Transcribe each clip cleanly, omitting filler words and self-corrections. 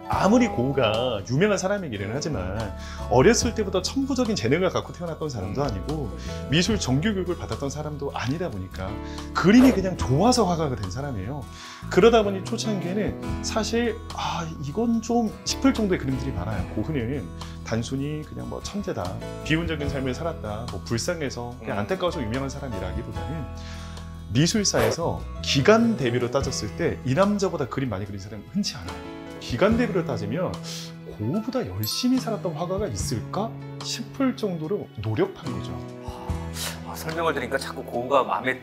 아무리 고우가 유명한 사람이기는 하지만 어렸을 때부터 천부적인 재능을 갖고 태어났던 사람도 아니고 미술 정규교육을 받았던 사람도 아니다 보니까 그림이 그냥 좋아서 화가가 된 사람이에요. 그러다 보니 초창기에는 사실 이건 좀 싶을 정도의 그림들이 많아요. 고흐는 단순히 그냥 뭐 천재다, 비운적인 삶을 살았다, 뭐 불쌍해서 그냥 안타까워서 유명한 사람이라기보다는 미술사에서 기간 대비로 따졌을 때 이 남자보다 그림 많이 그린 사람은 흔치 않아요. 기간 대비로 따지면 고흐보다 열심히 살았던 화가가 있을까 싶을 정도로 노력한 거죠. 설명을 들으니까 자꾸 고흐가 마음에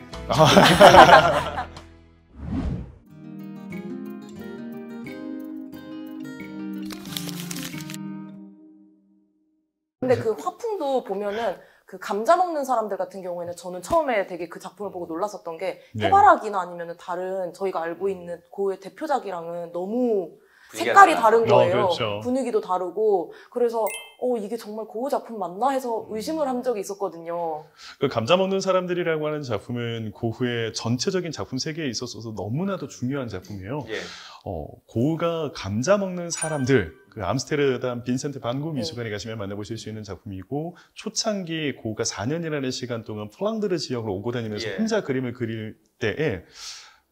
근데 그 화풍도 보면은 그 감자 먹는 사람들 같은 경우에는 저는 처음에 되게 그 작품을 보고 놀랐었던 게 해바라기나 아니면 다른 저희가 알고 있는 고흐의 대표작이랑은 너무 색깔이 다른 거예요. 그렇죠. 분위기도 다르고. 그래서 이게 정말 고흐 작품 맞나 해서 의심을 한 적이 있었거든요. 그 감자 먹는 사람들이라고 하는 작품은 고흐의 전체적인 작품 세계에 있어서 너무나도 중요한 작품이에요. 예. 고흐가 감자 먹는 사람들, 그 암스테르담 빈센트 반 고 미술관에 가시면 만나보실 수 있는 작품이고, 초창기 고흐가 4년이라는 시간 동안 플랑드르 지역으로 오고 다니면서 혼자 그림을 그릴 때에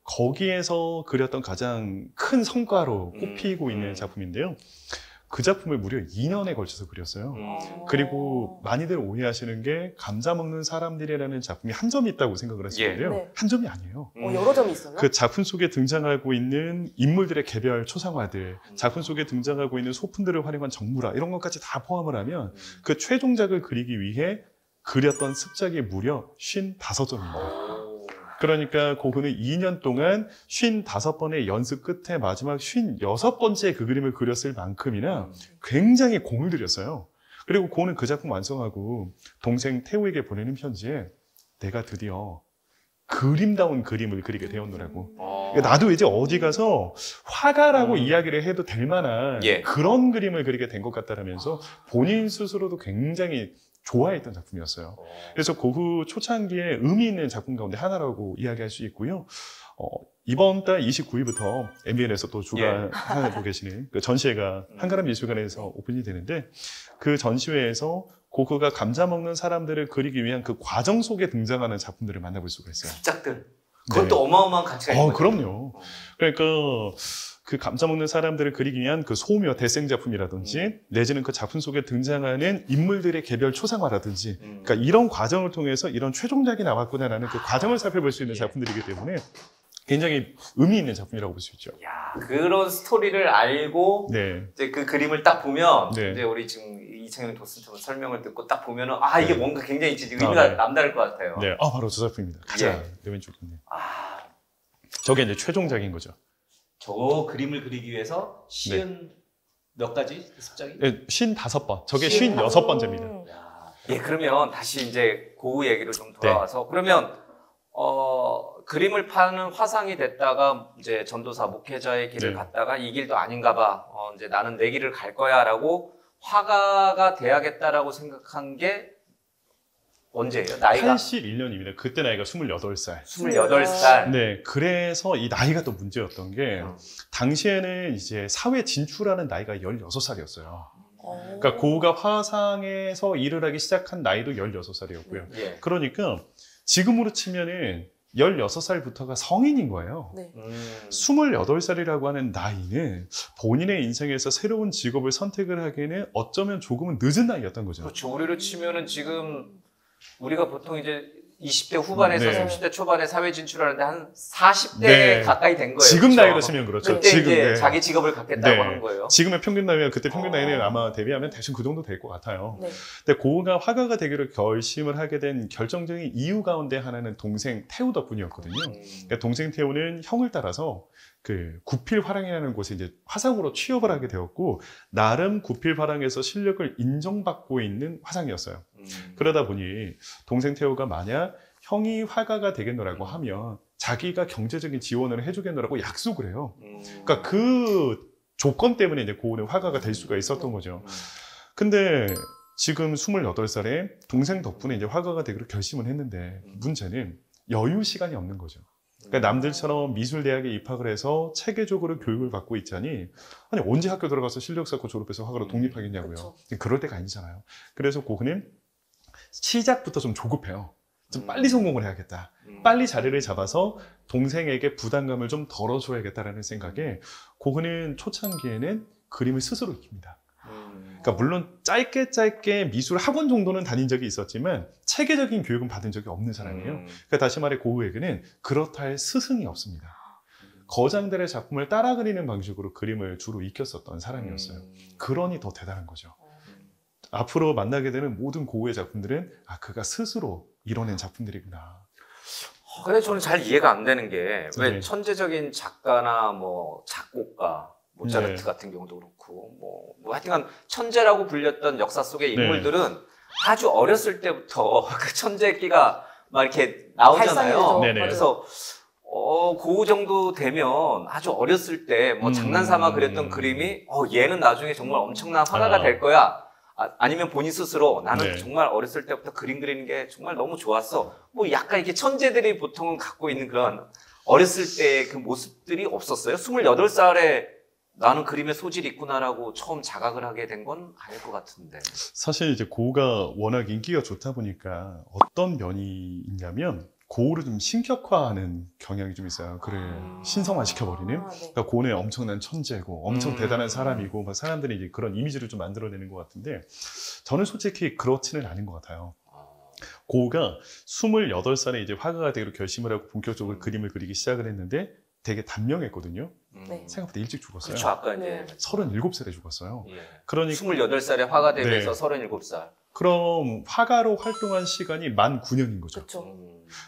거기에서 그렸던 가장 큰 성과로 꼽히고 있는 작품인데요. 그 작품을 무려 2년에 걸쳐서 그렸어요. 그리고 많이들 오해하시는 게 감자 먹는 사람들이라는 작품이 한 점이 있다고 생각을 하시는데요. 네. 한 점이 아니에요. 여러 점이 있어요? 그 작품 속에 등장하고 있는 인물들의 개별 초상화들, 작품 속에 등장하고 있는 소품들을 활용한 정물화, 이런 것까지 다 포함을 하면 그 최종작을 그리기 위해 그렸던 습작이 무려 55점입니다. 그러니까 고흐는 2년 동안 55번의 연습 끝에 마지막 56번째 그 그림을 그렸을 만큼이나 굉장히 공을 들였어요. 그리고 고흐는 그 작품 완성하고 동생 태우에게 보내는 편지에 내가 드디어 그림다운 그림을 그리게 되었노라고. 그러니까 나도 이제 어디 가서 화가라고 이야기를 해도 될 만한 그런 그림을 그리게 된 것 같다라면서 본인 스스로도 굉장히 좋아했던 작품이었어요. 그래서 고흐 초창기에 의미 있는 작품 가운데 하나라고 이야기할 수 있고요. 이번 달 29일부터 MBN에서 또 주관하고 계시는 그 전시회가 한가람 미술관에서 오픈이 되는데, 그 전시회에서 고흐가 감자 먹는 사람들을 그리기 위한 그 과정 속에 등장하는 작품들을 만나볼 수가 있어요. 습작들. 그것도 어마어마한 가치가 있는 거죠. 그럼요. 그러니까 그 감자 먹는 사람들을 그리기 위한 그 소묘 대생 작품이라든지 내지는 그 작품 속에 등장하는 인물들의 개별 초상화라든지 그러니까 이런 과정을 통해서 이런 최종작이 나왔구나라는 그 과정을 살펴볼 수 있는 작품들이기 때문에 굉장히 의미 있는 작품이라고 볼 수 있죠. 야, 그런 스토리를 알고 이제 그 그림을 딱 보면 이제 우리 지금 이창용 도슨처럼 설명을 듣고 딱 보면은 이게 뭔가 굉장히 의미가 남다를 것 같아요. 네, 바로 저 작품입니다. 가장 내 왼쪽 있네요. 저게 이제 최종작인 거죠. 저 그림을 그리기 위해서 몇 가지 습작이? 네, 55번. 저게 56번째입니다. 예, 그러면 다시 이제 고흐 얘기로 좀 돌아와서 그러면 그림을 파는 화상이 됐다가 이제 전도사 목회자의 길을 갔다가 이 길도 아닌가 봐. 이제 나는 내 길을 갈 거야라고 화가가 돼야겠다라고 생각한 게 언제예요? 나이가 81년입니다. 그때 나이가 28살. 28살. 네, 그래서 이 나이가 또 문제였던 게 당시에는 이제 사회 진출하는 나이가 16살이었어요. 그러니까 고흐가 화상에서 일을 하기 시작한 나이도 16살이었고요. 그러니까 지금으로 치면은 16살부터가 성인인 거예요. 28살이라고 하는 나이는 본인의 인생에서 새로운 직업을 선택을 하기에는 어쩌면 조금은 늦은 나이였던 거죠. 그렇죠. 우리로 치면은 지금 우리가 보통 이제 20대 후반에서 30대 초반에 사회 진출하는데 한 40대 가까이 된 거예요. 지금 그렇죠? 나이로 치면 그렇죠. 그때 지금 이제 자기 직업을 갖겠다고 하는 거예요. 지금의 평균 나이와 그때 평균 나이는 아마 대비하면 대충 그 정도 될 것 같아요. 근데 고흐가 화가가 되기로 결심을 하게 된 결정적인 이유 가운데 하나는 동생 태우 덕분이었거든요. 그러니까 동생 태우는 형을 따라서 그 구필화랑이라는 곳에 이제 화상으로 취업을 하게 되었고, 나름 구필화랑에서 실력을 인정받고 있는 화상이었어요. 그러다 보니 동생 태우가 만약 형이 화가가 되겠노라고 하면 자기가 경제적인 지원을 해주겠노라고 약속을 해요. 그러니까 그 조건 때문에 이제 고흐는 화가가 될 수가 있었던 거죠. 근데 지금 28살에 동생 덕분에 이제 화가가 되기로 결심을 했는데 문제는 여유 시간이 없는 거죠. 그러니까 남들처럼 미술대학에 입학을 해서 체계적으로 교육을 받고 있자니 아니 언제 학교 들어가서 실력 쌓고 졸업해서 화가로 독립하겠냐고요. 그쵸. 그럴 때가 아니잖아요. 그래서 고흐는 시작부터 좀 조급해요. 좀 빨리 성공을 해야겠다. 빨리 자리를 잡아서 동생에게 부담감을 좀 덜어줘야겠다라는 생각에 고흐는 초창기에는 그림을 스스로 익힙니다. 그러니까 물론 짧게 미술 학원 정도는 다닌 적이 있었지만 체계적인 교육은 받은 적이 없는 사람이에요. 그러니까 다시 말해 고흐에게는 그렇다 할 스승이 없습니다. 거장들의 작품을 따라 그리는 방식으로 그림을 주로 익혔었던 사람이었어요. 그러니 더 대단한 거죠. 앞으로 만나게 되는 모든 고흐의 작품들은 아 그가 스스로 이뤄낸 작품들이구나. 근데 저는 잘 이해가 안 되는 게 왜 네. 천재적인 작가나 뭐 작곡가 모차르트 네. 같은 경우도 그렇고 뭐 하여튼간 천재라고 불렸던 역사 속의 네. 인물들은 아주 어렸을 때부터 그 천재 끼가 막 이렇게 나오잖아요. 발산되죠. 네네. 그래서 고흐 정도 되면 아주 어렸을 때 뭐 장난삼아 그렸던 그림이 얘는 나중에 정말 엄청난 화가가 될 거야. 아니면 본인 스스로 나는 네. 정말 어렸을 때부터 그림 그리는 게 정말 너무 좋았어. 뭐 약간 이렇게 천재들이 보통은 갖고 있는 그런 어렸을 때 그 모습들이 없었어요. 28살에 나는 그림에 소질이 있구나라고 처음 자각을 하게 된 건 아닐 것 같은데. 사실 이제 고흐가 워낙 인기가 좋다 보니까 어떤 면이 있냐면 고흐를 좀 신격화하는 경향이 좀 있어요. 글을 신성화시켜버리는. 아, 네. 그러니까 고흐는 엄청난 천재고 엄청 대단한 사람이고 음. 막 사람들이 이제 그런 이미지를 좀 만들어내는 것 같은데 저는 솔직히 그렇지는 않은 것 같아요. 고흐가 28살에 이제 화가가 되기로 결심을 하고 본격적으로 그림을 그리기 시작을 했는데 되게 단명했거든요. 네. 생각보다 일찍 죽었어요. 그렇죠. 아까 네. 이제 37살에 죽었어요. 예. 그러니까 28살에 화가 데뷔해서 네. 37살. 그럼 화가로 활동한 시간이 만 9년인 거죠. 그렇죠.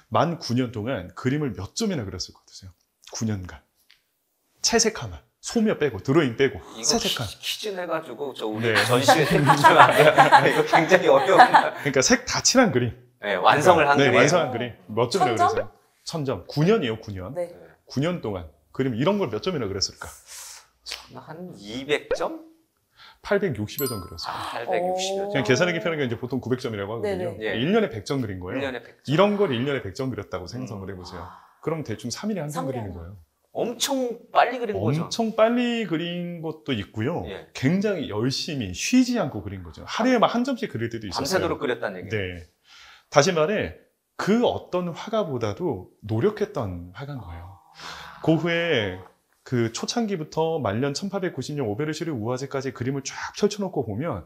만 9년 동안 그림을 몇 점이나 그렸을 것 같으세요? 9년간. 채색하만. 소묘 빼고, 드로잉 빼고, 이거 채색한. 퀴즈 내가지고 저 우리 네. 전시회 때 붙이면 안 돼요. 이거 굉장히 어려운. 그러니까 색 다 칠한 그림. 네, 완성을 한 네, 그림. 완성한 그림. 몇 점이나 1000점? 그렸어요? 1000점. 9년이에요, 9년. 네. 9년 동안 그림 이런 걸 몇 점이나 그렸을까? 한 200점? 860여 점 그렸어요. 860여 그냥 점. 계산하기 편한 게 이제 보통 900점이라고 하거든요. 네네. 예. 1년에 100점 그린 거예요. 1년에 100점. 이런 걸 1년에 100점 그렸다고 생각을 해보세요. 그럼 대충 3일에 한 장 3일에 그리는 하나. 거예요. 엄청 빨리 그린 거죠. 엄청 빨리 그린 것도 있고요. 예. 굉장히 열심히 쉬지 않고 그린 거죠. 하루에 막 한 점씩 그릴 때도 있었어요. 밤새도록 그렸다는 얘기예요. 네. 다시 말해 그 어떤 화가보다도 노력했던 화가인 거예요. 고흐의 그 초창기부터 말년 1890년 오베르시르 우화제까지 그림을 쫙 펼쳐놓고 보면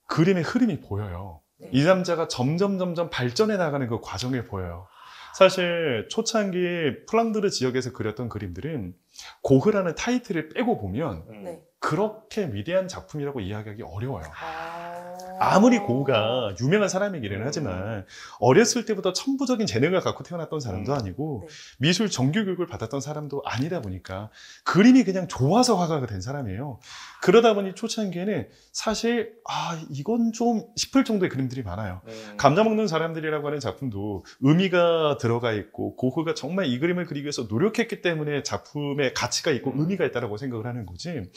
그림의 흐름이 보여요. 네. 이 남자가 점점 발전해 나가는 그 과정이 보여요. 사실 초창기 플랑드르 지역에서 그렸던 그림들은 고흐라는 타이틀을 빼고 보면 네. 그렇게 위대한 작품이라고 이야기하기 어려워요. 아. 아무리 고흐가 유명한 사람이기는 하지만 어렸을 때부터 천부적인 재능을 갖고 태어났던 사람도 아니고 네. 미술 정규 교육을 받았던 사람도 아니다 보니까 그림이 그냥 좋아서 화가가 된 사람이에요. 그러다 보니 초창기에는 사실 이건 좀 싶을 정도의 그림들이 많아요. 감자 먹는 사람들이라고 하는 작품도 의미가 들어가 있고 고흐가 정말 이 그림을 그리기 위해서 노력했기 때문에 작품에 가치가 있고 의미가 있다고 생각을 하는 거지.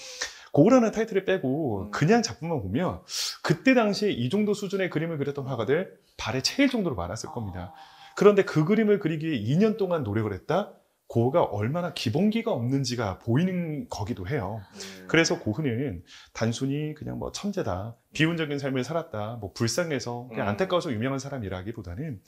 고흐라는 타이틀을 빼고 그냥 작품만 보면 그때 당시에 이 정도 수준의 그림을 그렸던 화가들 발에 채일 정도로 많았을 겁니다. 그런데 그 그림을 그리기 위해 2년 동안 노력을 했다? 고흐가 얼마나 기본기가 없는지가 보이는 거기도 해요. 그래서 고흐는 단순히 그냥 뭐 천재다, 비운적인 삶을 살았다, 뭐 불쌍해서 그냥 안타까워서 유명한 사람이라기보다는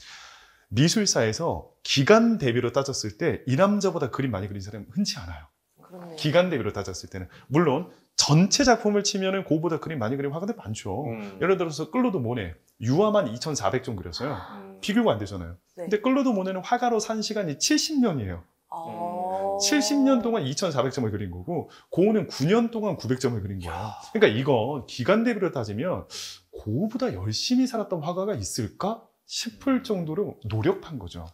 미술사에서 기간 대비로 따졌을 때 이 남자보다 그림 많이 그린 사람은 흔치 않아요. 그렇네요. 기간 대비로 따졌을 때는. 물론 전체 작품을 치면은 고흐보다 그림 많이 그린 화가들 많죠. 예를 들어서 클로드 모네 유화만 2400점 그렸어요. 비교가 안 되잖아요. 네. 근데 클로드 모네는 화가로 산 시간이 70년이에요. 아. 70년 동안 2400점을 그린 거고 고흐는 9년 동안 900점을 그린 거예요. 그러니까 이건 기간 대비로 따지면 고흐보다 열심히 살았던 화가가 있을까 싶을 정도로 노력한 거죠.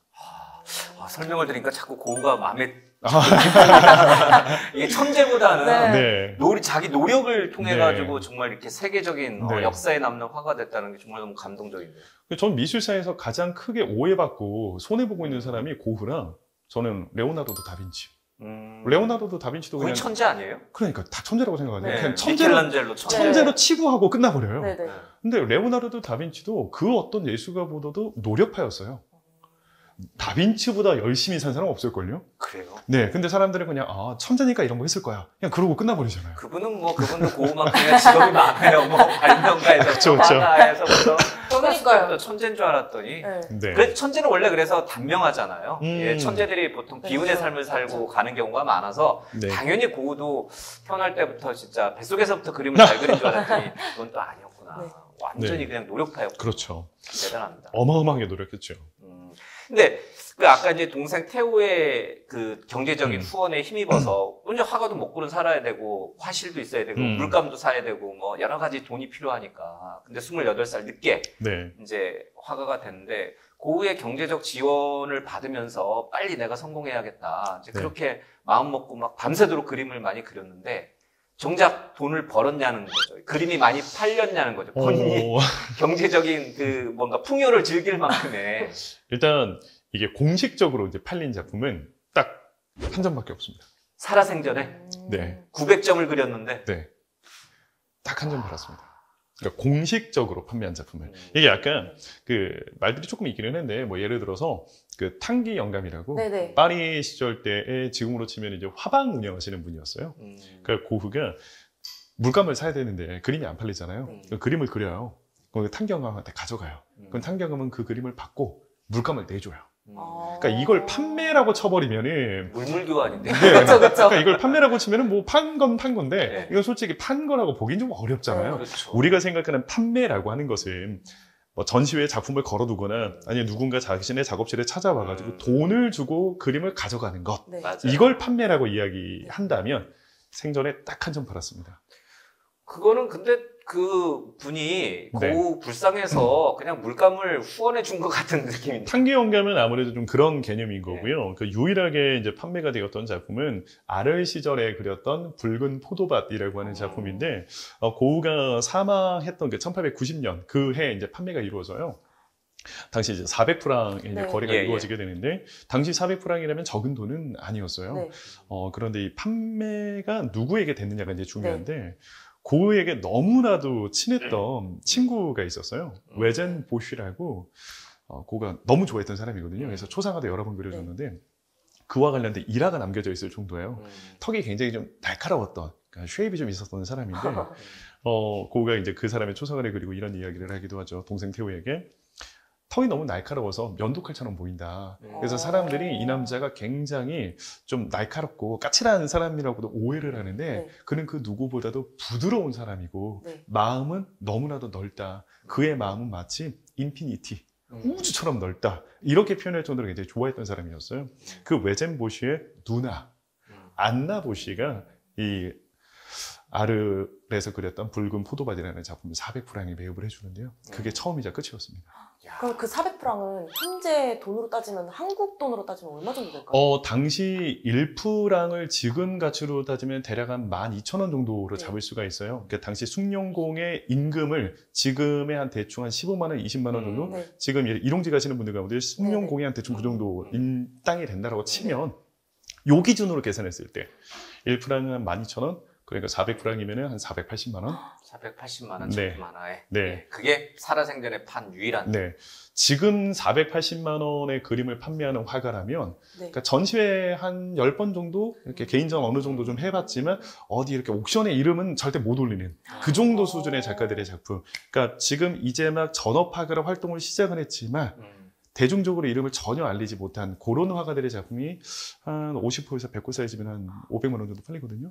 설명을 드리니까 자꾸 고흐가 마음에 이게 천재보다는 네. 네. 자기 노력을 통해 네. 가지고 정말 이렇게 세계적인 네. 역사에 남는 화가 됐다는 게 정말 너무 감동적인데요. 전 미술사에서 가장 크게 오해받고 손해보고 있는 사람이 고흐랑 저는 레오나르도 다빈치. 레오나르도 다빈치도 거의 그냥 천재 아니에요? 그러니까 다 천재라고 생각하죠. 네. 그냥 천재로 미켈란젤로 천재. 천재로 치부하고 끝나버려요. 네네. 근데 레오나르도 다빈치도 그 어떤 예술가보다도 노력파였어요. 다빈치보다 열심히 산 사람 없을걸요? 그래요? 네, 근데 사람들은 그냥 천재니까 이런 거 했을 거야. 그냥 그러고 끝나버리잖아요. 그분도 고우만큼의 직업이 많아요. 뭐 발명가에서 그쵸, 그쵸. 화가에서부터 떠났을 그러니까요. 때부터 천재인 줄 알았더니 네. 네. 그래, 천재는 원래 그래서 단명하잖아요. 예, 천재들이 보통 네, 비운의 맞아요. 삶을 살고 맞아요. 가는 경우가 많아서 네. 당연히 고우도 태어날 때부터 진짜 뱃속에서부터 그림을 잘 그린 줄 알았더니 그건 또 아니었구나. 네. 완전히 네. 그냥 노력파였구나. 그렇죠. 대단합니다. 어마어마하게 노력했죠. 근데 그 아까 이제 동생 태우의 그 경제적인 후원에 힘입어서 먼저 화가도 먹고는 살아야 되고 화실도 있어야 되고 물감도 사야 되고 뭐 여러 가지 돈이 필요하니까. 근데 28살 늦게 네. 이제 화가가 됐는데 고우의 경제적 지원을 받으면서 빨리 내가 성공해야겠다. 이제 네. 그렇게 마음 먹고 막 밤새도록 그림을 많이 그렸는데 정작 돈을 벌었냐는 거죠. 그림이 많이 팔렸냐는 거죠. 본인이 경제적인 그 뭔가 풍요를 즐길 만큼의. 일단 이게 공식적으로 이제 팔린 작품은 딱 한 점밖에 없습니다. 살아생전에 네. 900점을 그렸는데 네. 딱 한 점 팔았습니다. 그러니까 공식적으로 판매한 작품을. 이게 약간 그 말들이 조금 있기는 한데 뭐 예를 들어서 그 탕기 영감이라고 네네. 파리 시절 때에 지금으로 치면 이제 화방 운영하시는 분이었어요. 그러니까 고흐가 물감을 사야 되는데 그림이 안 팔리잖아요. 그 그림을 그려요. 그럼 탕기 영감한테 가져가요. 그럼 탕기 영감은 그 그림을 받고 물감을 내줘요. 그러니까 이걸 판매라고 쳐버리면은 물물교환인데. 네. 그쵸, 그쵸. 그러니까 이걸 판매라고 치면은 뭐 판 건 판 건데 네. 이건 솔직히 판 거라고 보긴 좀 어렵잖아요. 그렇죠. 우리가 생각하는 판매라고 하는 것은 뭐 전시회에 작품을 걸어두거나 아니면 누군가 자신의 작업실에 찾아와가지고 돈을 주고 그림을 가져가는 것, 네. 맞아요. 이걸 판매라고 이야기한다면 생전에 딱 한 점 팔았습니다. 그거는 근데 그 분이 네. 고우 불쌍해서 그냥 물감을 후원해 준 것 같은 느낌인데. 탕기 영감은 아무래도 좀 그런 개념인 거고요. 그 유일하게 이제 판매가 되었던 작품은 아를 시절에 그렸던 붉은 포도밭이라고 하는 작품인데 고우가 사망했던 게 1890년 그 해 이제 판매가 이루어져요. 당시 이제 400프랑의 이제 네. 거래가 예, 예. 이루어지게 되는데 당시 400프랑이라면 적은 돈은 아니었어요. 네. 그런데 이 판매가 누구에게 됐느냐가 이제 중요한데 고우에게 너무나도 친했던 친구가 있었어요. 외젠 보쉬라고 고우가 너무 좋아했던 사람이거든요. 그래서 초상화도 여러 번 그려줬는데 그와 관련된 일화가 남겨져 있을 정도예요. 턱이 굉장히 좀 날카로웠던, 그러니까 쉐입이 좀 있었던 사람인데 고우가 이제 그 사람의 초상화를 그리고 이런 이야기를 하기도 하죠. 동생 태우에게 턱이 너무 날카로워서 면도칼처럼 보인다. 그래서 사람들이 이 남자가 굉장히 좀 날카롭고 까칠한 사람이라고도 오해를 하는데 네. 그는 그 누구보다도 부드러운 사람이고 네. 마음은 너무나도 넓다. 그의 마음은 마치 인피니티, 우주처럼 넓다. 이렇게 표현할 정도로 굉장히 좋아했던 사람이었어요. 그 외젠 보시의 누나, 안나 보시가 이 아르에서 그렸던 붉은 포도밭이라는 작품을 400프랑에 매입을 해주는데요. 그게 처음이자 끝이었습니다. 그럼 그 400프랑은 현재 돈으로 따지면 한국 돈으로 따지면 얼마 정도 될까요? 당시 1프랑을 지금 가치로 따지면 대략 한 12,000원 정도로 네. 잡을 수가 있어요. 그러니까 당시 숭룡공의 임금을 지금의 한 대충 한 15만 원, 20만 원 정도? 네. 지금 일용직 가시는 분들 가운데 숭룡공이 한 대충 그 정도 인당이 된다고 치면 요 기준으로 계산했을 때 1프랑은 한 12,000원? 그러니까 400프랑이면 한 480만 원? 480만 원 네. 작품 하나에. 네. 그게 살아생전에 판 유일한. 네. 지금 480만 원의 그림을 판매하는 화가라면 네. 그러니까 전시회 한 10번 정도 이렇게 개인전 어느 정도 좀 해봤지만 어디 이렇게 옥션에 이름은 절대 못 올리는 그 정도 수준의 작가들의 작품. 그러니까 지금 이제 막 전업 화가로 활동을 시작은 했지만 대중적으로 이름을 전혀 알리지 못한 그런 화가들의 작품이 한 50호에서 100호 사이즈면 한 500만 원 정도 팔리거든요.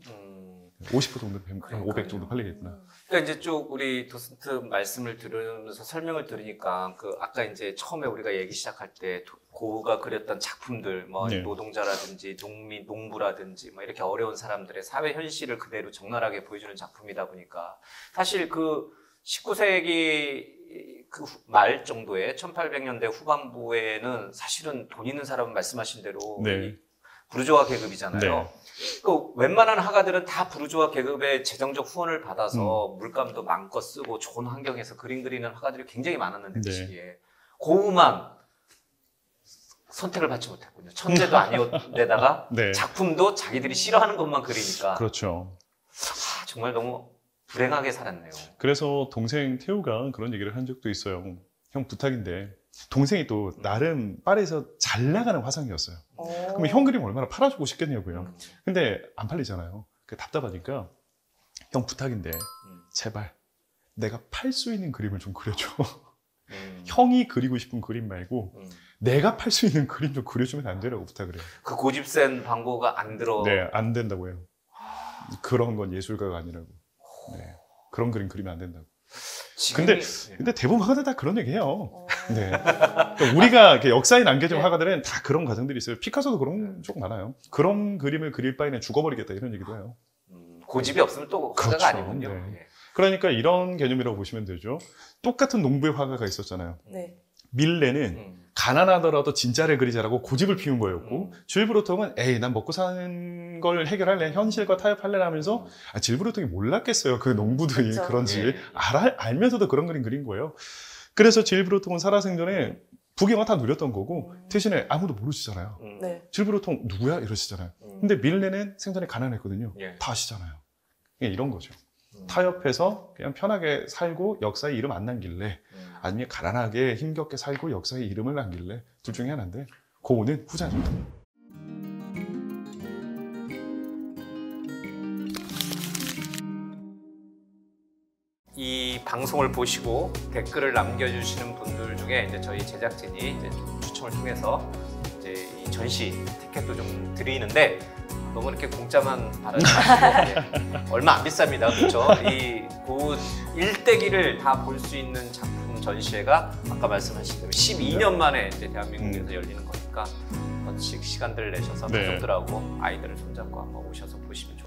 50호 정도, 한 500 정도 팔리겠구나. 그러니까 이제 쭉 우리 도슨트 말씀을 들으면서 설명을 들으니까 그 아까 이제 처음에 우리가 얘기 시작할 때 고우가 그렸던 작품들 뭐 네. 노동자라든지 농부라든지 뭐 이렇게 어려운 사람들의 사회 현실을 그대로 적나라하게 보여주는 작품이다 보니까 사실 그 19세기 그 말 정도에 1800년대 후반부에는 사실은 돈 있는 사람은 말씀하신 대로 네. 이 부르주아 계급이잖아요. 네. 그 웬만한 화가들은 다 부르주아 계급의 재정적 후원을 받아서 물감도 마음껏 쓰고 좋은 환경에서 그림 그리는 화가들이 굉장히 많았는데 그 네. 시기에 고우만 선택을 받지 못했군요. 천재도 아니었는데다가 네. 작품도 자기들이 싫어하는 것만 그리니까 그렇죠. 정말 너무 불행하게 살았네요. 그래서 동생 태우가 그런 얘기를 한 적도 있어요. 형 부탁인데 동생이 또 나름 파리에서 잘 나가는 화상이었어요. 그러면 형 그림 얼마나 팔아주고 싶겠냐고요. 근데 안 팔리잖아요. 답답하니까 형 부탁인데 제발 내가 팔 수 있는 그림을 좀 그려줘. 형이 그리고 싶은 그림 말고 내가 팔 수 있는 그림 좀 그려주면 안 되라고 부탁을 해요. 그 고집센 광고가 안 들어. 네, 안 된다고 해요. 그런 건 예술가가 아니라고. 네, 그런 그림 그리면 안 된다고. 근데 대부분 화가들 다 그런 얘기해요. 네. 그러니까 우리가 이렇게 역사에 남겨진 화가들은 다 그런 과정들이 있어요. 피카소도 그런 쪽 많아요. 그런 그림을 그릴 바에는 죽어버리겠다 이런 얘기도 해요. 고집이 없으면 또 화가가 그렇죠. 아니군요. 네. 예. 그러니까 이런 개념이라고 보시면 되죠. 똑같은 농부의 화가가 있었잖아요. 네. 밀레는 가난하더라도 진짜를 그리자라고 고집을 피운 거였고 줄 브로통은 에이 난 먹고 사는 걸 해결할래 현실과 타협할래 하면서 질 브로통이 몰랐겠어요. 그 농부들이 그쵸. 그런지 네. 알면서도 그런 그림 그린 거예요. 그래서 질 브로통은 살아생전에 부경화 다 누렸던 거고 대신에 아무도 모르시잖아요. 네. 질 브로통 누구야 이러시잖아요. 근데 밀레는 생전에 가난했거든요. 예. 다 아시잖아요. 이런 거죠. 타협해서 그냥 편하게 살고 역사에 이름 안 남길래 아니면 가난하게 힘겹게 살고 역사에 이름을 남길래 둘 중에 하나인데 고우는 후자죠. 이 방송을 보시고 댓글을 남겨주시는 분들 중에 이제 저희 제작진이 이제 좀 추첨을 통해서 이제 이 전시 티켓도 좀 드리는데 너무 이렇게 공짜만 받아지 마시고 얼마 안 비쌉니다, 그렇죠? 이 고우 일대기를 다 볼 수 있는 작품 전시회가 아까 말씀하신 대로 12년 만에 이제 대한민국에서 열리는 거니까 한 번씩 시간들을 내셔서 네. 가족들하고 아이들을 손잡고 한번 오셔서 보시면 좋겠습니다.